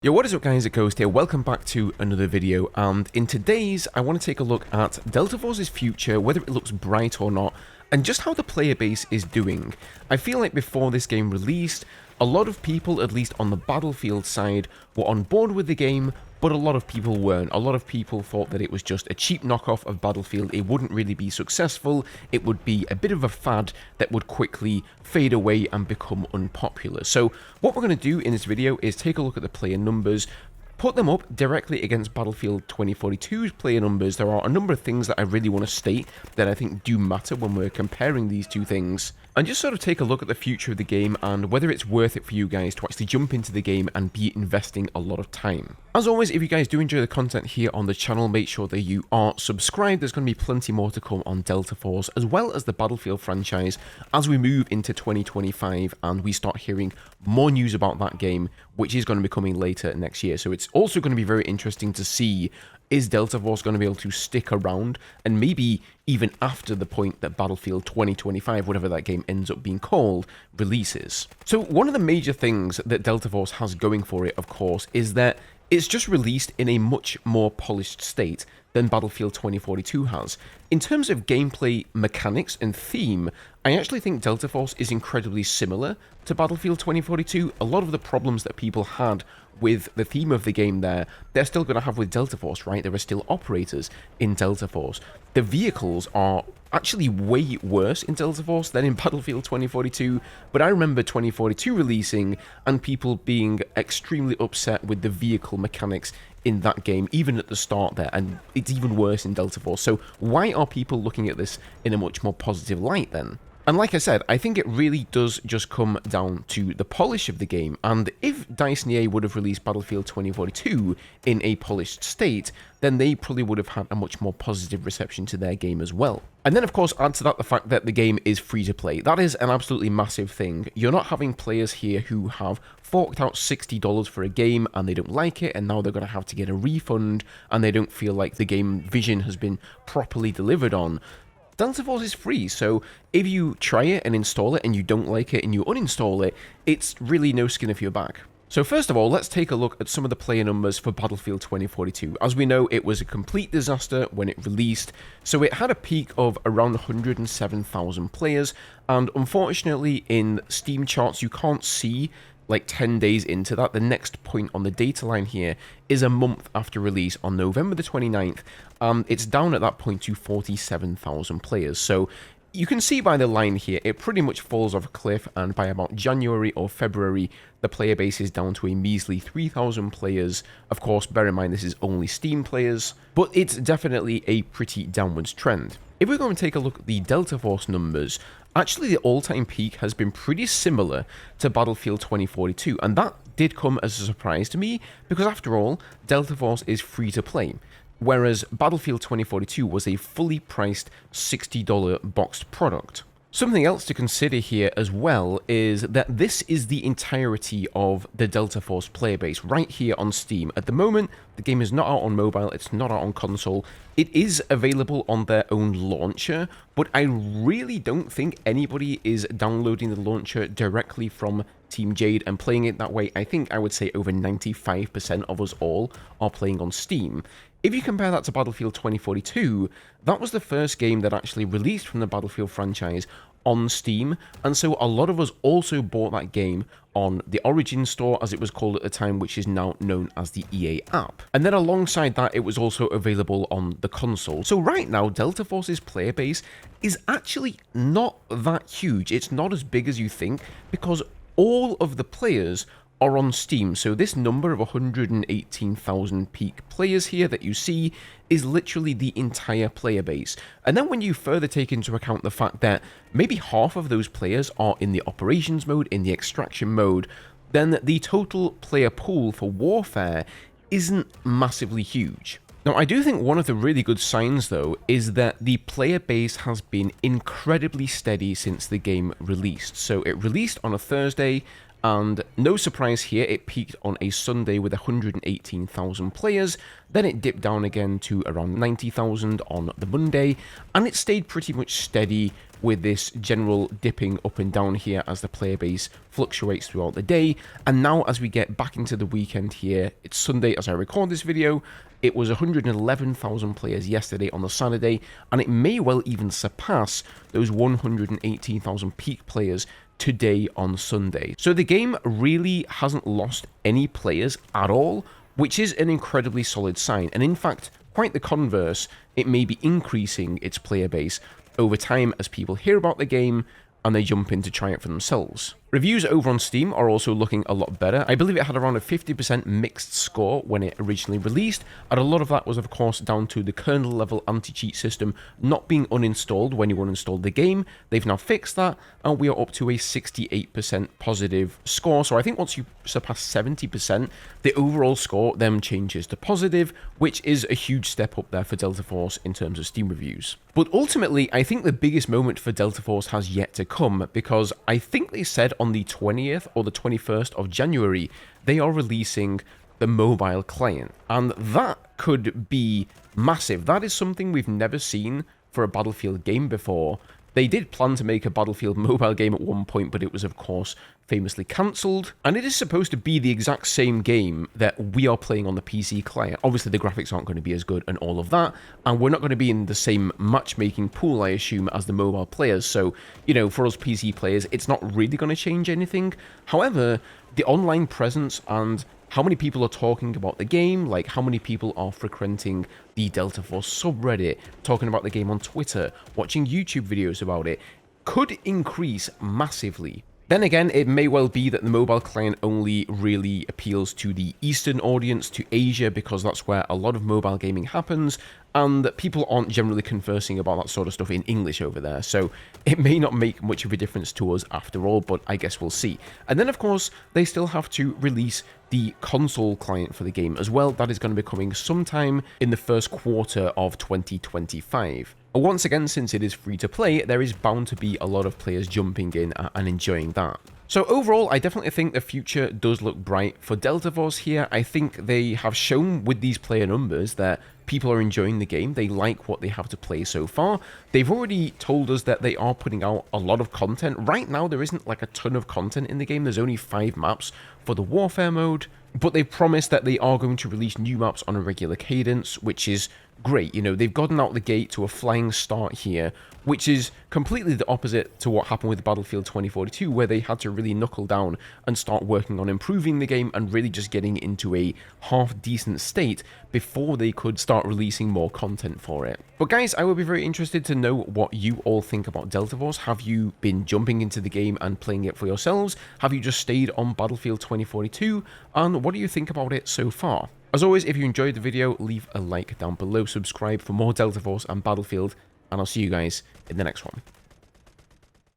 Yo, what is up guys, it's Ghost here, welcome back to another video, and in today's I want to take a look at Delta Force's future, whether it looks bright or not, and just how the player base is doing. I feel like before this game released, a lot of people, at least on the Battlefield side, were on board with the game, but a lot of people weren't. A lot of people thought that it was just a cheap knockoff of Battlefield, it wouldn't really be successful, it would be a bit of a fad that would quickly fade away and become unpopular. So what we're going to do in this video is take a look at the player numbers, put them up directly against Battlefield 2042's player numbers. There are a number of things that I really want to state that I think do matter when we're comparing these two things, and just sort of take a look at the future of the game and whether it's worth it for you guys to actually jump into the game and be investing a lot of time. As always, if you guys do enjoy the content here on the channel, make sure that you are subscribed. There's going to be plenty more to come on Delta Force, as well as the Battlefield franchise, as we move into 2025 and we start hearing more news about that game, which is going to be coming later next year. So it's also going to be very interesting to see, is Delta Force going to be able to stick around, and maybe even after the point that Battlefield 2025, whatever that game ends up being called, releases. So one of the major things that Delta Force has going for it, of course, is that it's just released in a much more polished state than Battlefield 2042 has. In terms of gameplay mechanics and theme, I actually think Delta Force is incredibly similar to Battlefield 2042. A lot of the problems that people had with the theme of the game there, they're still going to have with Delta Force, right? There are still operators in Delta Force. The vehicles are actually way worse in Delta Force than in Battlefield 2042, but I remember 2042 releasing and people being extremely upset with the vehicle mechanics in that game, even at the start there, and it's even worse in Delta Force. So why are people looking at this in a much more positive light then? And like I said, I think it really does just come down to the polish of the game, and if DICE and EA would have released Battlefield 2042 in a polished state, then they probably would have had a much more positive reception to their game as well. And then of course add to that the fact that the game is free to play. That is an absolutely massive thing. You're not having players here who have forked out $60 for a game and they don't like it, and now they're going to have to get a refund and they don't feel like the game vision has been properly delivered on. Delta Force is free, so if you try it and install it and you don't like it and you uninstall it, it's really no skin off your back. So first of all, let's take a look at some of the player numbers for Battlefield 2042. As we know, it was a complete disaster when it released, so it had a peak of around 107,000 players, and unfortunately in Steam charts you can't see like 10 days into that. The next point on the data line here is a month after release on November the 29th. It's down at that point to 47,000 players. So you can see by the line here, it pretty much falls off a cliff, and by about January or February, the player base is down to a measly 3,000 players. Of course, bear in mind this is only Steam players, but it's definitely a pretty downwards trend. If we're going to take a look at the Delta Force numbers, actually the all-time peak has been pretty similar to Battlefield 2042, and that did come as a surprise to me, because after all, Delta Force is free to play, whereas Battlefield 2042 was a fully priced $60 boxed product. Something else to consider here as well is that this is the entirety of the Delta Force player base right here on Steam. At the moment, the game is not out on mobile, it's not out on console. It is available on their own launcher, but I really don't think anybody is downloading the launcher directly from Team Jade and playing it that way. I think I would say over 95% of us all are playing on Steam. If you compare that to Battlefield 2042, that was the first game that actually released from the Battlefield franchise on Steam, and so a lot of us also bought that game on the Origin store, as it was called at the time, which is now known as the EA app. And then alongside that, it was also available on the console. So right now, Delta Force's player base is actually not that huge. It's not as big as you think, because all of the players are on Steam. So this number of 118,000 peak players here that you see is literally the entire player base. And then when you further take into account the fact that maybe half of those players are in the operations mode, in the extraction mode, then the total player pool for Warfare isn't massively huge. Now, I do think one of the really good signs, though, is that the player base has been incredibly steady since the game released. So it released on a Thursday, and no surprise here, it peaked on a Sunday with 118,000 players, then it dipped down again to around 90,000 on the Monday, and it stayed pretty much steady with this general dipping up and down here as the player base fluctuates throughout the day. And now as we get back into the weekend here, it's Sunday as I record this video, it was 111,000 players yesterday on the Saturday, and it may well even surpass those 118,000 peak players today on Sunday. So the game really hasn't lost any players at all, which is an incredibly solid sign. And in fact, quite the converse, it may be increasing its player base over time as people hear about the game and they jump in to try it for themselves. Reviews over on Steam are also looking a lot better. I believe it had around a 50% mixed score when it originally released, and a lot of that was of course down to the kernel level anti-cheat system not being uninstalled when you uninstalled the game. They've now fixed that, and we are up to a 68% positive score. So I think once you surpass 70%, the overall score then changes to positive, which is a huge step up there for Delta Force in terms of Steam reviews. But ultimately, I think the biggest moment for Delta Force has yet to come, because I think they said on the 20th or the 21st of January, they are releasing the mobile client. And that could be massive. That is something we've never seen for a Battlefield game before. They did plan to make a Battlefield mobile game at one point, but it was of course famously cancelled. And it is supposed to be the exact same game that we are playing on the PC client. Obviously the graphics aren't going to be as good and all of that, and we're not going to be in the same matchmaking pool, I assume, as the mobile players. So, you know, for us PC players, it's not really going to change anything. However, the online presence and how many people are talking about the game, like how many people are frequenting the Delta Force subreddit, talking about the game on Twitter, watching YouTube videos about it, could increase massively. Then again, it may well be that the mobile client only really appeals to the Eastern audience, to Asia, because that's where a lot of mobile gaming happens, and people aren't generally conversing about that sort of stuff in English over there, so it may not make much of a difference to us after all, but I guess we'll see. And then of course, they still have to release the console client for the game as well. That is going to be coming sometime in the first quarter of 2025. Once again, since it is free to play, there is bound to be a lot of players jumping in and enjoying that. So overall, I definitely think the future does look bright for Delta Force here. I think they have shown with these player numbers that people are enjoying the game. They like what they have to play so far. They've already told us that they are putting out a lot of content. Right now, there isn't like a ton of content in the game. There's only 5 maps for the Warfare mode, but they've promised that they are going to release new maps on a regular cadence, which is great. You know, they've gotten out the gate to a flying start here, which is completely the opposite to what happened with Battlefield 2042, where they had to really knuckle down and start working on improving the game and really just getting into a half-decent state before they could start releasing more content for it. But guys, I would be very interested to know what you all think about Delta Force. Have you been jumping into the game and playing it for yourselves? Have you just stayed on Battlefield 2042? And what do you think about it so far? As always, if you enjoyed the video, leave a like down below, subscribe for more Delta Force and Battlefield, and I'll see you guys in the next one.